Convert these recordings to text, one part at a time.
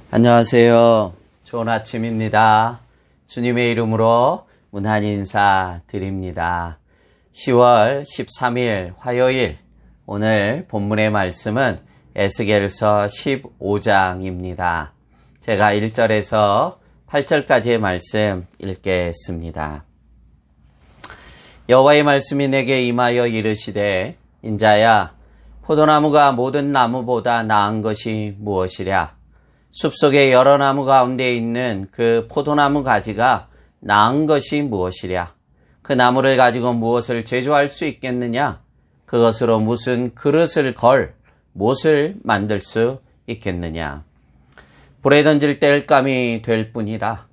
안녕하세요. 좋은 아침입니다. 주님의 이름으로 문안 인사 드립니다. 10월 13일 화요일, 오늘 본문의 말씀은 에스겔서 15장입니다. 제가 1절에서 8절까지의 말씀 읽겠습니다. 여호와의 말씀이 내게 임하여 이르시되, 인자야, 포도나무가 모든 나무보다 나은 것이 무엇이랴? 숲속의 여러 나무 가운데 있는 그 포도나무 가지가 나은 것이 무엇이랴? 그 나무를 가지고 무엇을 제조할 수 있겠느냐? 그것으로 무슨 그릇을 걸, 못을 만들 수 있겠느냐? 불에 던질 땔감이 될 뿐이라.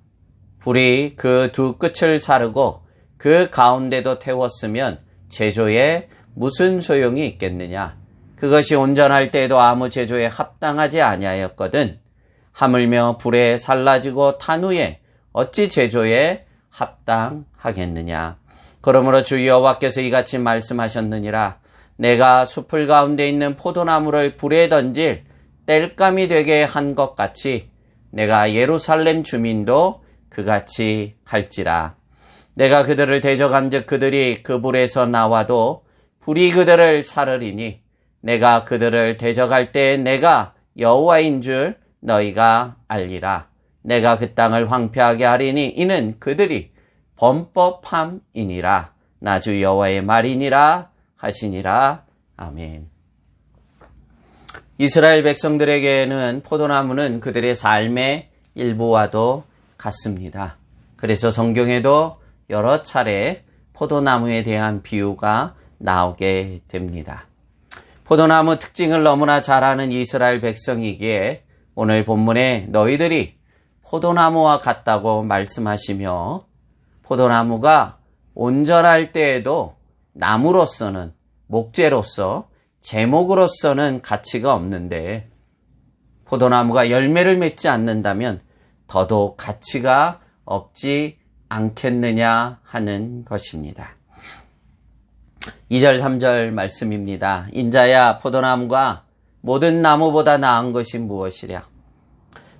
불이 그 두 끝을 사르고 그 가운데도 태웠으면 제조에 무슨 소용이 있겠느냐? 그것이 온전할 때에도 아무 제조에 합당하지 아니하였거든. 하물며 불에 살라지고 탄 후에 어찌 제조에 합당하겠느냐? 그러므로 주 여호와께서 이같이 말씀하셨느니라. 내가 숲을 가운데 있는 포도나무를 불에 던질 땔감이 되게 한 것 같이 내가 예루살렘 주민도 그같이 할지라. 내가 그들을 대적한즉 그들이 그 불에서 나와도 불이 그들을 사르리니 내가 그들을 대적할 때 내가 여호와인 줄 너희가 알리라. 내가 그 땅을 황폐하게 하리니 이는 그들이 범법함이니라. 나 주 여호와의 말이니라 하시니라. 아멘. 이스라엘 백성들에게는 포도나무는 그들의 삶의 일부와도 같습니다. 그래서 성경에도 여러 차례 포도나무에 대한 비유가 나오게 됩니다. 포도나무 특징을 너무나 잘 아는 이스라엘 백성이기에 오늘 본문에 너희들이 포도나무와 같다고 말씀하시며, 포도나무가 온전할 때에도 나무로서는, 목재로서, 제목으로서는 가치가 없는데 포도나무가 열매를 맺지 않는다면 더더욱 가치가 없지 않겠느냐 하는 것입니다. 2절 3절 말씀입니다. 인자야, 포도나무가 모든 나무보다 나은 것이 무엇이랴?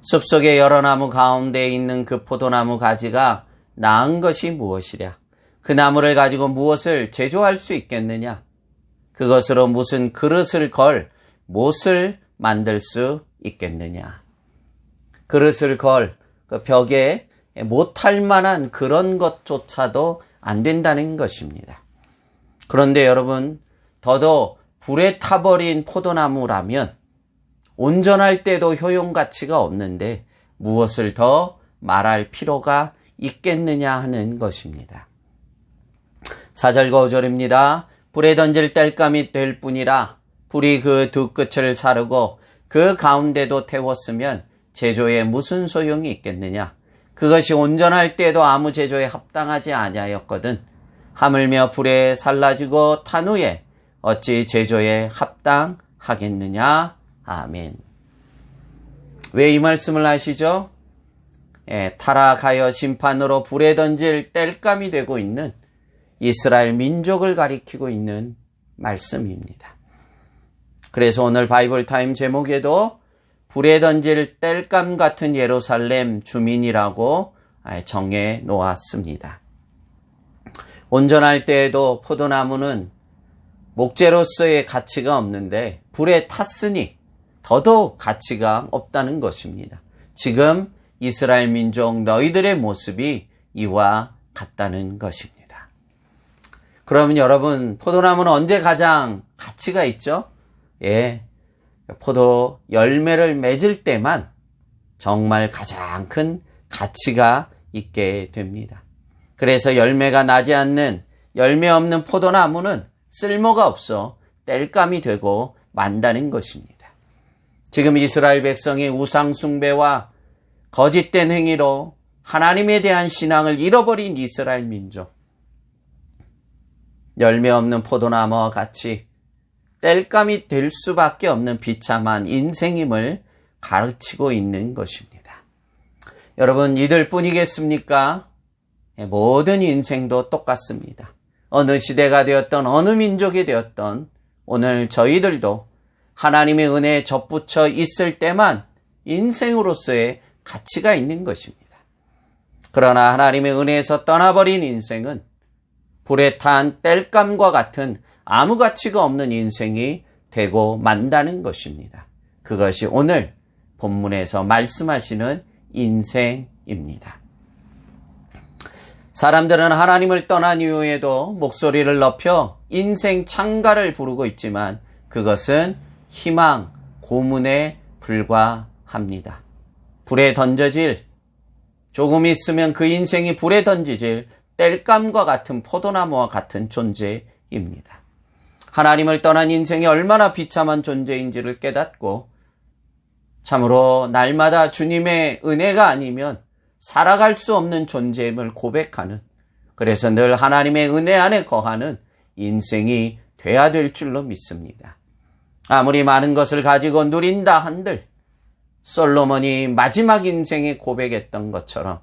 숲속의 여러 나무 가운데 있는 그 포도나무 가지가 나은 것이 무엇이랴? 그 나무를 가지고 무엇을 제조할 수 있겠느냐? 그것으로 무슨 그릇을 걸, 못을 만들 수 있겠느냐? 그릇을 걸, 그 벽에 못할 만한 그런 것조차도 안 된다는 것입니다. 그런데 여러분, 더더욱 불에 타버린 포도나무라면 온전할 때도 효용 가치가 없는데 무엇을 더 말할 필요가 있겠느냐 하는 것입니다. 4절과 5절입니다. 불에 던질 땔감이 될 뿐이라. 불이 그 두 끝을 사르고 그 가운데도 태웠으면 제조에 무슨 소용이 있겠느냐? 그것이 온전할 때도 아무 제조에 합당하지 아니하였거든. 하물며 불에 살라지고 탄 후에 어찌 제조에 합당하겠느냐? 아멘. 왜 이 말씀을 하시죠? 타락하여 심판으로 불에 던질 땔감이 되고 있는 이스라엘 민족을 가리키고 있는 말씀입니다. 그래서 오늘 바이블 타임 제목에도 불에 던질 땔감 같은 예루살렘 주민이라고 정해 놓았습니다. 온전할 때에도 포도나무는 목재로서의 가치가 없는데 불에 탔으니 더더욱 가치가 없다는 것입니다. 지금 이스라엘 민족 너희들의 모습이 이와 같다는 것입니다. 그러면 여러분, 포도나무는 언제 가장 가치가 있죠? 포도 열매를 맺을 때만 정말 가장 큰 가치가 있게 됩니다. 그래서 열매가 나지 않는, 열매 없는 포도나무는 쓸모가 없어 땔감이 되고 만다는 것입니다. 지금 이스라엘 백성이 우상 숭배와 거짓된 행위로 하나님에 대한 신앙을 잃어버린 이스라엘 민족, 열매 없는 포도나무와 같이 땔감이 될 수밖에 없는 비참한 인생임을 가르치고 있는 것입니다. 여러분, 이들 뿐이겠습니까? 모든 인생도 똑같습니다. 어느 시대가 되었던, 어느 민족이 되었던 오늘 저희들도 하나님의 은혜에 접붙여 있을 때만 인생으로서의 가치가 있는 것입니다. 그러나 하나님의 은혜에서 떠나버린 인생은 불에 탄 땔감과 같은 아무 가치가 없는 인생이 되고 만다는 것입니다. 그것이 오늘 본문에서 말씀하시는 인생입니다. 사람들은 하나님을 떠난 이후에도 목소리를 높여 인생 찬가를 부르고 있지만 그것은 희망, 고문에 불과합니다. 불에 던져질, 조금 있으면 그 인생이 불에 던지질 땔감과 같은 포도나무와 같은 존재입니다. 하나님을 떠난 인생이 얼마나 비참한 존재인지를 깨닫고 참으로 날마다 주님의 은혜가 아니면 살아갈 수 없는 존재임을 고백하는, 그래서 늘 하나님의 은혜 안에 거하는 인생이 돼야 될 줄로 믿습니다. 아무리 많은 것을 가지고 누린다 한들 솔로몬이 마지막 인생에 고백했던 것처럼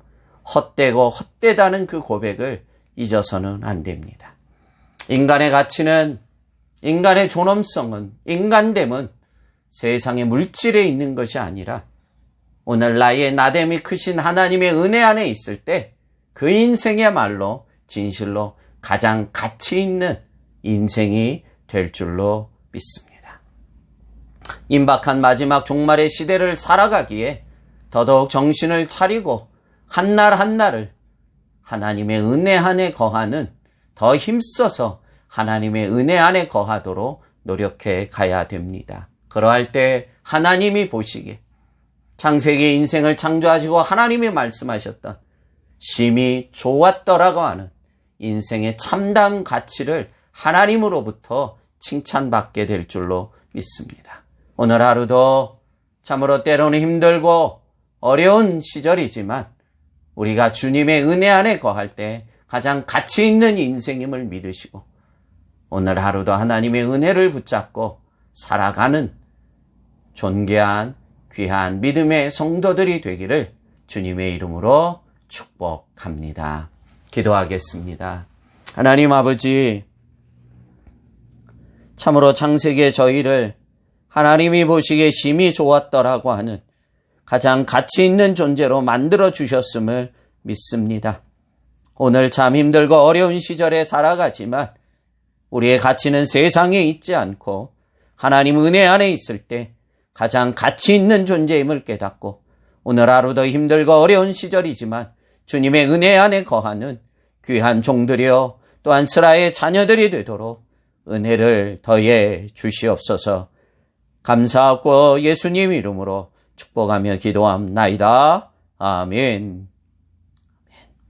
헛되고 헛되다는 그 고백을 잊어서는 안 됩니다. 인간의 가치는, 인간의 존엄성은, 인간됨은 세상의 물질에 있는 것이 아니라 오늘 나의 나됨이 크신 하나님의 은혜 안에 있을 때 그 인생이야말로 진실로 가장 가치 있는 인생이 될 줄로 믿습니다. 임박한 마지막 종말의 시대를 살아가기에 더더욱 정신을 차리고 한날 한날을 하나님의 은혜 안에 거하는, 더 힘써서 하나님의 은혜 안에 거하도록 노력해 가야 됩니다. 그러할 때 하나님이 보시기에 창세기 인생을 창조하시고 하나님이 말씀하셨던 심히 좋았더라고 하는 인생의 참다운 가치를 하나님으로부터 칭찬받게 될 줄로 믿습니다. 오늘 하루도 참으로 때로는 힘들고 어려운 시절이지만 우리가 주님의 은혜 안에 거할 때 가장 가치 있는 인생임을 믿으시고 오늘 하루도 하나님의 은혜를 붙잡고 살아가는 존귀한 귀한 믿음의 성도들이 되기를 주님의 이름으로 축복합니다. 기도하겠습니다. 하나님 아버지, 참으로 창세기의 저희를 하나님이 보시기에 심히 좋았더라고 하는 가장 가치 있는 존재로 만들어 주셨음을 믿습니다. 오늘 참 힘들고 어려운 시절에 살아가지만 우리의 가치는 세상에 있지 않고 하나님 은혜 안에 있을 때 가장 가치 있는 존재임을 깨닫고 오늘 하루도 힘들고 어려운 시절이지만 주님의 은혜 안에 거하는 귀한 종들이요 또한 스라의 자녀들이 되도록 은혜를 더해 주시옵소서. 감사하고 예수님 이름으로 축복하며 기도합나이다. 아멘.